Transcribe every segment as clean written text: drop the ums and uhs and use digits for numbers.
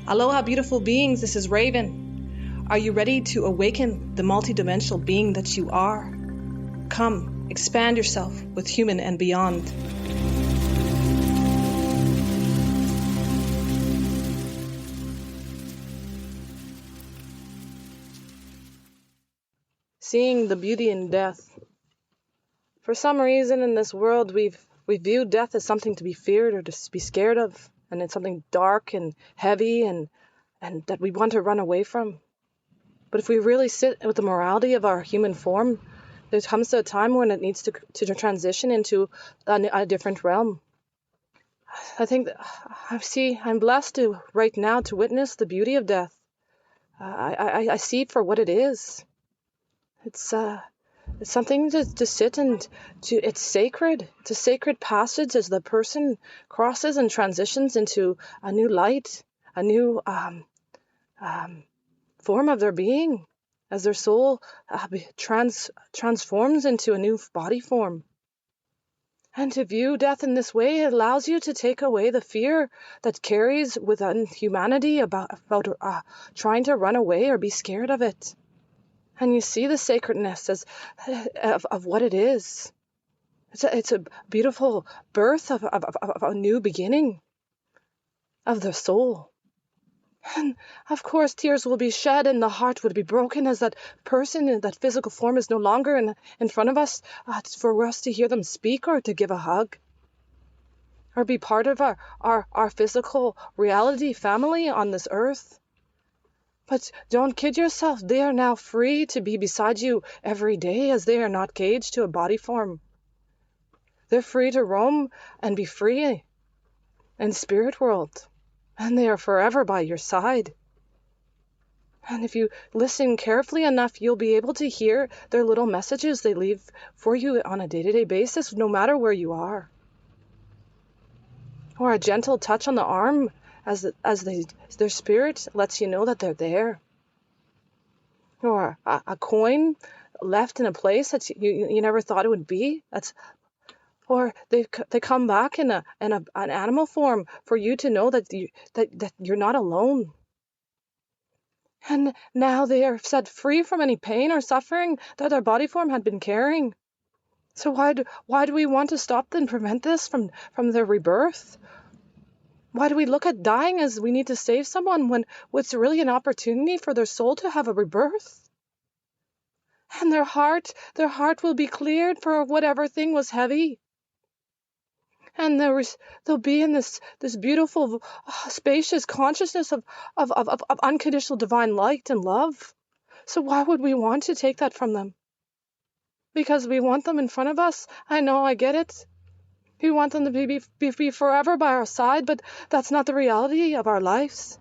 Aloha, beautiful beings. This is Raven. Are you ready to awaken the multidimensional being that you are? Come, expand yourself with human and beyond. Seeing the beauty in death. For some reason in this world, we view death as something to be feared or to be scared of, and it's something dark and heavy and that we want to run away from. But if we really sit with the morality of our human form, there comes a time when it needs to transition into a different realm. I think that I'm blessed right now to witness the beauty of death. I see it for what it is. It's something to sit and it's sacred. It's a sacred passage as the person crosses and transitions into a new light, a new form of their being, as their soul transforms into a new body form. And to view death in this way, it allows you to take away the fear that carries within humanity about trying to run away or be scared of it. And you see the sacredness of what it is. It's a beautiful birth of a new beginning of the soul. And of course, tears will be shed and the heart would be broken as that person in that physical form is no longer in front of us for us to hear them speak or to give a hug or be part of our physical reality family on this earth. But don't kid yourself. They are now free to be beside you every day as they are not caged to a body form. They're free to roam and be free in spirit world. And they are forever by your side. And if you listen carefully enough, you'll be able to hear their little messages they leave for you on a day-to-day basis, no matter where you are. Or a gentle touch on the arm as their spirit lets you know that they're there. Or a coin left in a place that you never thought it would be. Or they come back in an animal form for you to know that you're not alone. And now they are set free from any pain or suffering that their body form had been carrying. So why do we want to stop and prevent this from their rebirth? Why do we look at dying as we need to save someone when it's really an opportunity for their soul to have a rebirth? And their heart will be cleared for whatever thing was heavy. And they'll be in this beautiful, spacious consciousness of unconditional divine light and love. So why would we want to take that from them? Because we want them in front of us? I know, I get it. We want them to be forever by our side, but that's not the reality of our lives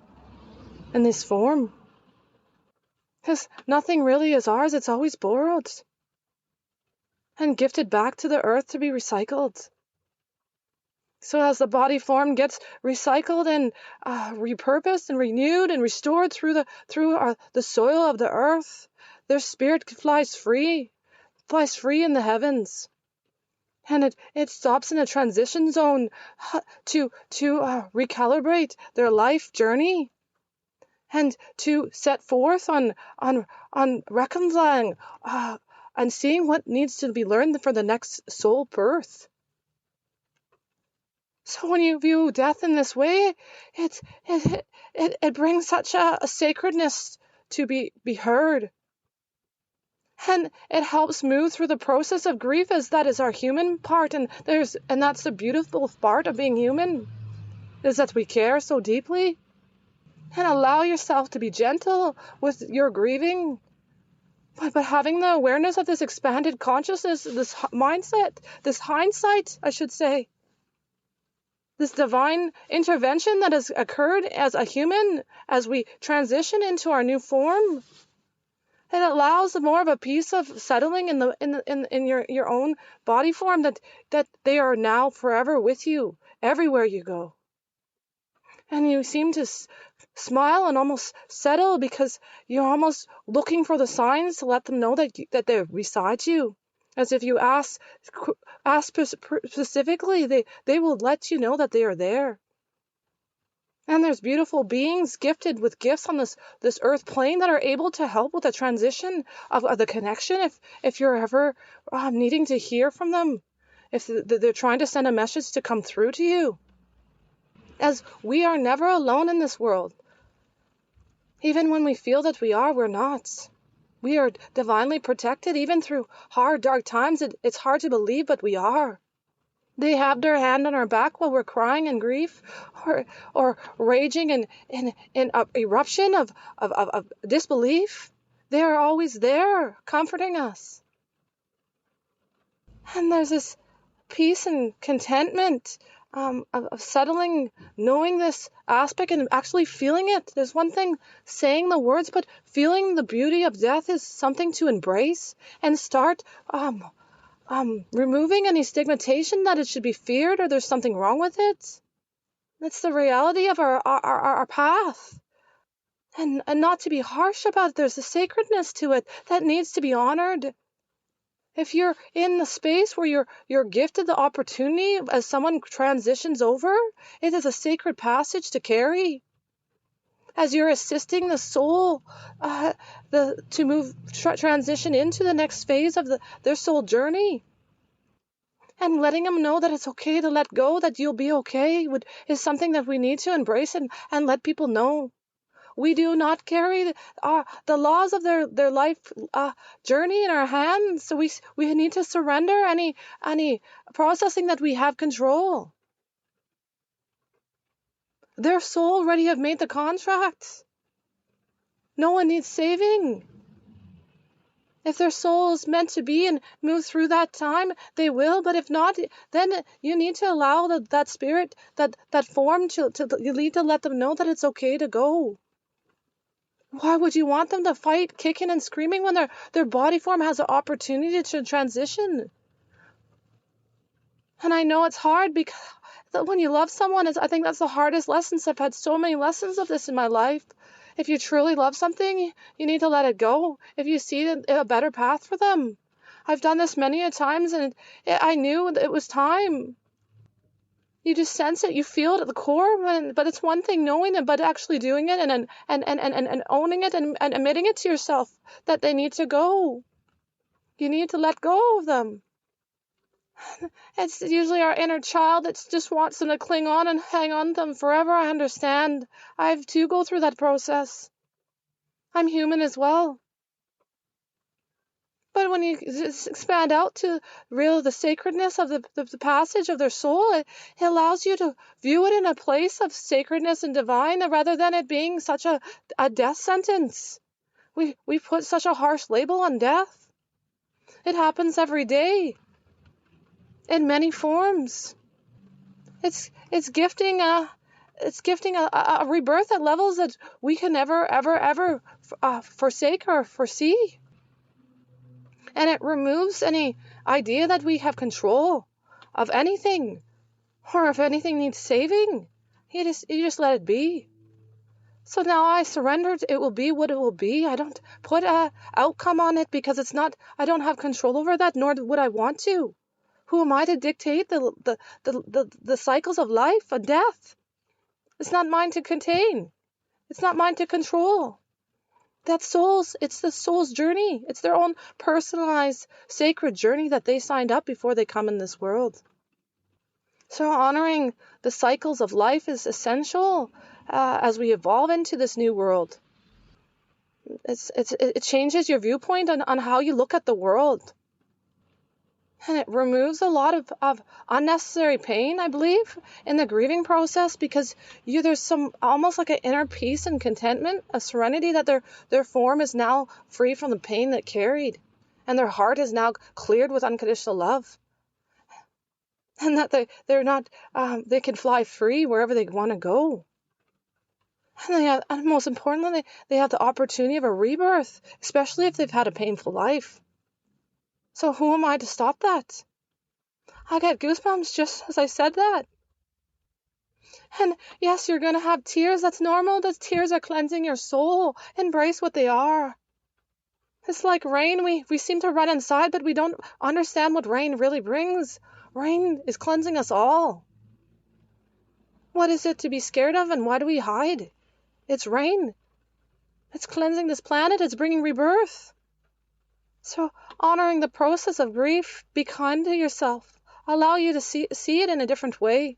in this form. Because nothing really is ours, it's always borrowed and gifted back to the earth to be recycled. So as the body form gets recycled and repurposed and renewed and restored through the soil of the earth, their spirit flies free in the heavens. And it stops in a transition zone to recalibrate their life journey and to set forth on reconciling and seeing what needs to be learned for the next soul birth. So when you view death in this way, it brings such a sacredness to be heard. And it helps move through the process of grief, as that is our human part, and that's the beautiful part of being human, is that we care so deeply. And allow yourself to be gentle with your grieving, but having the awareness of this expanded consciousness, this mindset, this hindsight, I should say, this divine intervention that has occurred as a human as we transition into our new form. It allows more of a peace of settling in your own body form that they are now forever with you everywhere you go. And you seem to smile and almost settle because you're almost looking for the signs to let them know that they're beside you. As if you ask specifically, they will let you know that they are there. And there's beautiful beings gifted with gifts on this earth plane that are able to help with the transition of the connection if you're ever needing to hear from them, if they're trying to send a message to come through to you. As we are never alone in this world. Even when we feel that we are, we're not. We are divinely protected even through hard, dark times. It's hard to believe, but we are. They have their hand on our back while we're crying in grief or raging in a eruption of disbelief. They are always there comforting us. And there's this peace and contentment of settling, knowing this aspect and actually feeling it. There's one thing saying the words, but feeling the beauty of death is something to embrace and start removing any stigmatization that it should be feared or there's something wrong with it. That's the reality of our path. And not to be harsh about it. There's a sacredness to it that needs to be honored. If you're in the space where you're gifted the opportunity as someone transitions over, it is a sacred passage to carry. As you're assisting the soul to move transition into the next phase of their soul journey. And letting them know that it's okay to let go, that you'll be okay, is something that we need to embrace and let people know. We do not carry the laws of their life journey in our hands, so we need to surrender any processing that we have control. Their soul already have made the contract. No one needs saving. If their soul is meant to be and move through that time, they will. But if not, then you need to allow that spirit, that form, you need to let them know that it's okay to go. Why would you want them to fight, kicking and screaming when their body form has an opportunity to transition? And I know it's hard because when you love someone, I think that's the hardest lessons. I've had so many lessons of this in my life. If you truly love something, you need to let it go. If you see a better path for them. I've done this many a times, and I knew it was time. You just sense it, you feel it at the core, but it's one thing knowing it, but actually doing it and owning it and admitting it to yourself that they need to go. You need to let go of them. It's usually our inner child that just wants them to cling on and hang on to them forever. I understand. I have to go through that process. I'm human as well. But when you expand out to the sacredness of the passage of their soul, it allows you to view it in a place of sacredness and divine rather than it being such a death sentence. We put such a harsh label on death. It happens every day in many forms. It's gifting a rebirth at levels that we can never ever forsake or foresee. And it removes any idea that we have control of anything, or if anything needs saving, you just let it be. So now I surrendered. It will be what it will be. I don't put a outcome on it because it's not. I don't have control over that, nor would I want to. Who am I to dictate the cycles of life and death? It's not mine to contain. It's not mine to control. It's the soul's journey. It's their own personalized, sacred journey that they signed up before they come in this world. So honoring the cycles of life is essential as we evolve into this new world. It changes your viewpoint on how you look at the world. And it removes a lot of unnecessary pain, I believe, in the grieving process because there's some almost like an inner peace and contentment, a serenity that their form is now free from the pain that carried. And their heart is now cleared with unconditional love. And that they're not, they can fly free wherever they want to go. And most importantly, they have the opportunity of a rebirth, especially if they've had a painful life. So who am I to stop that? I get goosebumps just as I said that. And yes, you're going to have tears. That's normal. Those tears are cleansing your soul. Embrace what they are. It's like rain. We seem to run inside, but we don't understand what rain really brings. Rain is cleansing us all. What is it to be scared of, and why do we hide? It's rain. It's cleansing this planet. It's bringing rebirth. So honoring the process of grief, be kind to yourself. Allow you to see it in a different way.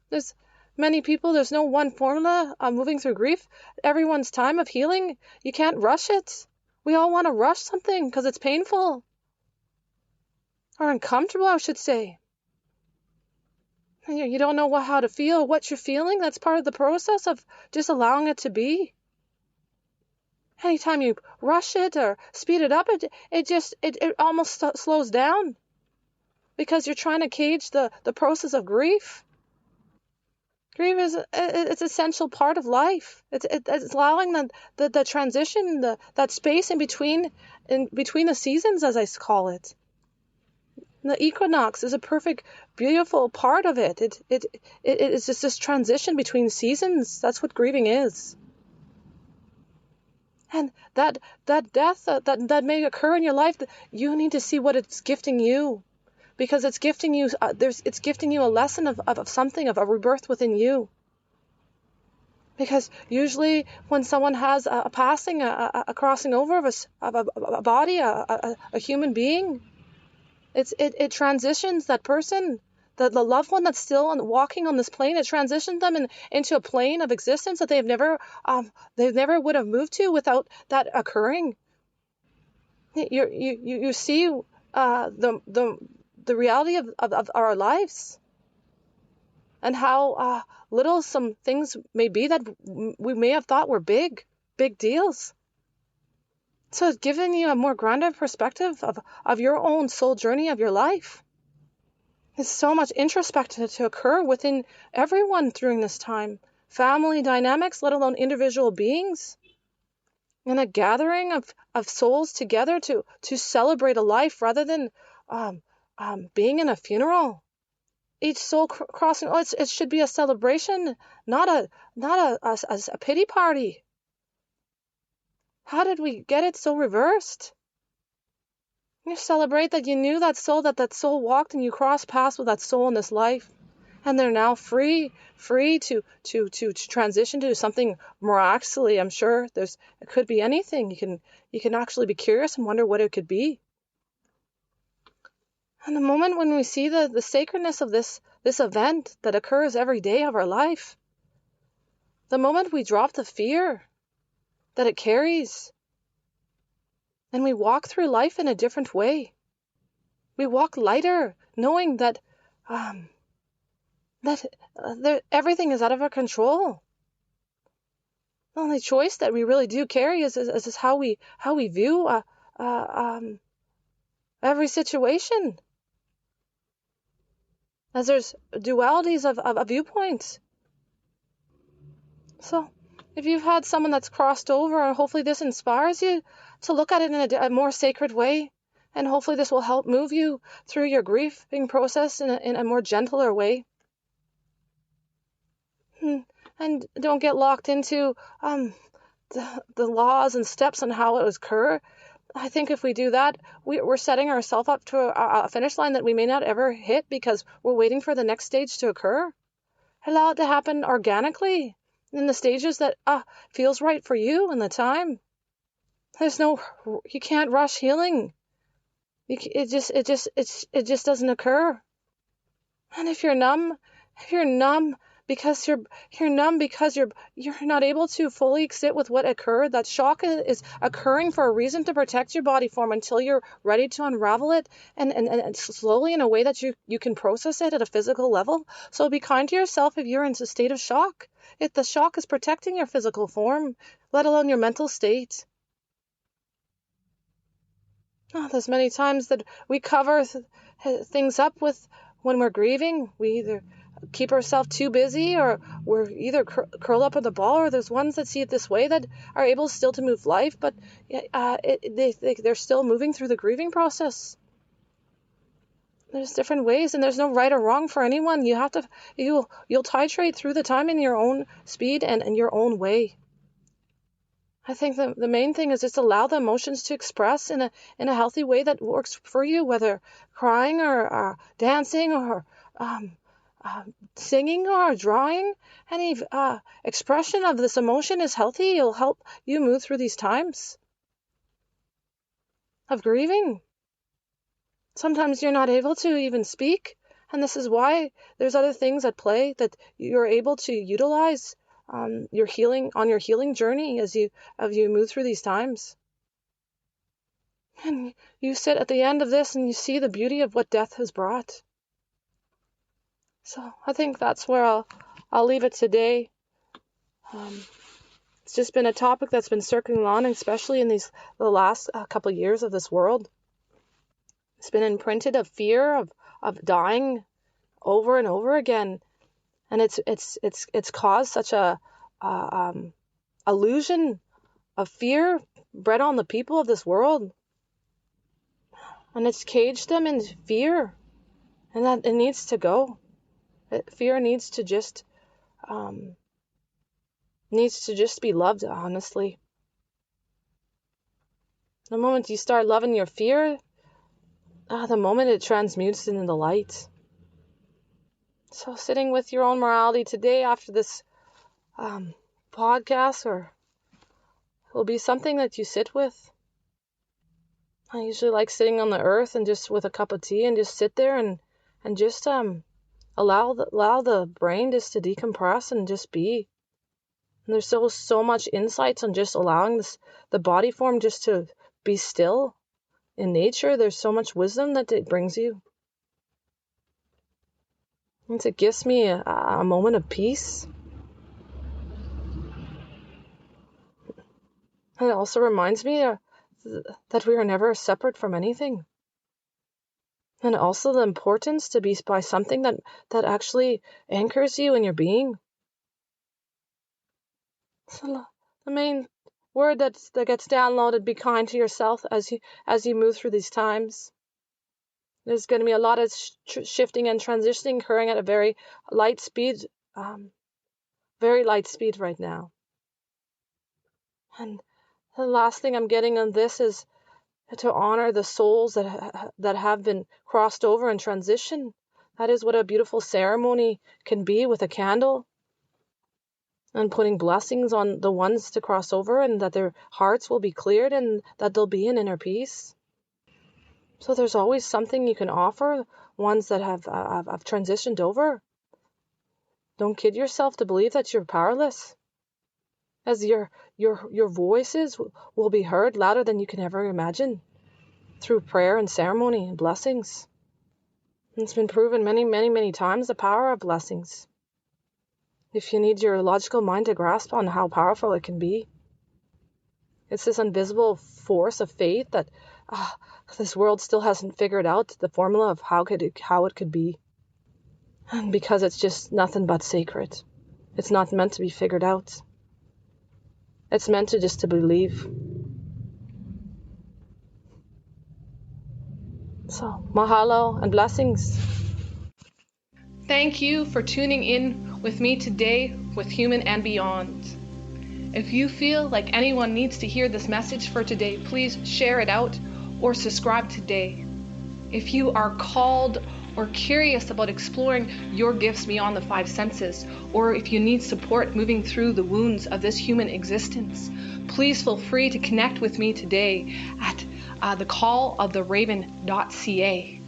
There's many people, there's no one formula moving through grief. Everyone's time of healing, you can't rush it. We all want to rush something because it's painful. Or uncomfortable, I should say. You don't know how to feel, what you're feeling. That's part of the process of just allowing it to be. Anytime you rush it or speed it up, it almost slows down because you're trying to cage the process of grief. Grief is it's essential part of life. It's allowing the transition, that space in between the seasons, as I call it. The equinox is a perfect, beautiful part of it. It is just this transition between seasons. That's what grieving is. And that death that may occur in your life, you need to see what it's gifting you, because it's gifting you. It's gifting you a lesson of something, of a rebirth within you. Because usually when someone has a passing, a crossing over of a body, a human being, it transitions that person. The loved one that's still walking on this plane, it transitions them into a plane of existence that they never would have moved to without that occurring. You see the reality of our lives, and how little some things may be that we may have thought were big deals. So it's giving you a more grounded perspective of your own soul journey of your life. There's so much introspection to occur within everyone during this time. Family dynamics, let alone individual beings. And a gathering of souls together to celebrate a life rather than being in a funeral. Each soul crossing, it should be a celebration, not a pity party. How did we get it so reversed? You celebrate that you knew that soul walked, and you crossed paths with that soul in this life, and they're now free to transition to something miraculously. I'm sure it could be anything. You can actually be curious and wonder what it could be. And the moment when we see the sacredness of this event that occurs every day of our life, the moment we drop the fear that it carries, and we walk through life in a different way. We walk lighter, knowing that everything is out of our control. The only choice that we really do carry is how we view every situation. As there's dualities of viewpoints. So if you've had someone that's crossed over, hopefully this inspires you to look at it in a more sacred way, and hopefully this will help move you through your grieving process in a more gentler way. And don't get locked into the laws and steps on how it was occur. I think if we do that, we're setting ourselves up to a finish line that we may not ever hit because we're waiting for the next stage to occur. Allow it to happen organically in the stages that feels right for you and the time. You can't rush healing. It just doesn't occur. And if you're numb because you're not able to fully sit with what occurred. That shock is occurring for a reason, to protect your body form until you're ready to unravel it and slowly, in a way that you can process it at a physical level. So be kind to yourself if you're in a state of shock. If the shock is protecting your physical form, let alone your mental state. There's many times that we cover things up with when we're grieving. We either keep ourselves too busy, or we're either curl up in the ball, or there's ones that see it this way that are able still to move life, but they're still moving through the grieving process. There's different ways, and there's no right or wrong for anyone. You'll titrate through the time in your own speed and your own way. I think the main thing is just allow the emotions to express in a healthy way that works for you, whether crying or dancing or singing or drawing, any expression of this emotion is healthy. It'll help you move through these times of grieving. Sometimes you're not able to even speak, and this is why there's other things at play that you're able to utilize your healing journey as you move through these times. And you sit at the end of this and you see the beauty of what death has brought. So I think that's where I'll leave it today. It's just been a topic that's been circling on, especially in the last couple of years of this world. It's been imprinted of fear of dying over and over again, and it's caused such a illusion of fear bred on the people of this world, and it's caged them in fear, and that it needs to go. Fear needs to just be loved, honestly. The moment you start loving your fear, the moment it transmutes into the light. So sitting with your own morality today after this podcast will be something that you sit with. I usually like sitting on the earth and just with a cup of tea and just sit there and just allow the brain just to decompress and just be. And there's so much insights on just allowing the body form just to be still. In nature, there's so much wisdom that it brings you. And it gives me a moment of peace. And it also reminds me that we are never separate from anything. And also the importance to be by something that actually anchors you in your being. So the main word that gets downloaded: be kind to yourself as you move through these times. There's going to be a lot of shifting and transitioning occurring at a very light speed right now. And the last thing I'm getting on this is to honor the souls that have been crossed over in transition. That is what a beautiful ceremony can be, with a candle and putting blessings on the ones to cross over, and that their hearts will be cleared and that they'll be in inner peace. So there's always something you can offer ones that have transitioned over. Don't kid yourself to believe that you're powerless, as your voices will be heard louder than you can ever imagine through prayer and ceremony and blessings. And it's been proven many, many, many times, the power of blessings. If you need your logical mind to grasp on how powerful it can be. It's this invisible force of faith that this world still hasn't figured out the formula of how it could be. And because it's just nothing but sacred. It's not meant to be figured out. It's meant to believe. So, mahalo and blessings. Thank you for tuning in with me today with Human and Beyond. If you feel like anyone needs to hear this message for today, please share it out or subscribe today. If you are called or curious about exploring your gifts beyond the five senses, or if you need support moving through the wounds of this human existence, please feel free to connect with me today at thecalloftheraven.ca.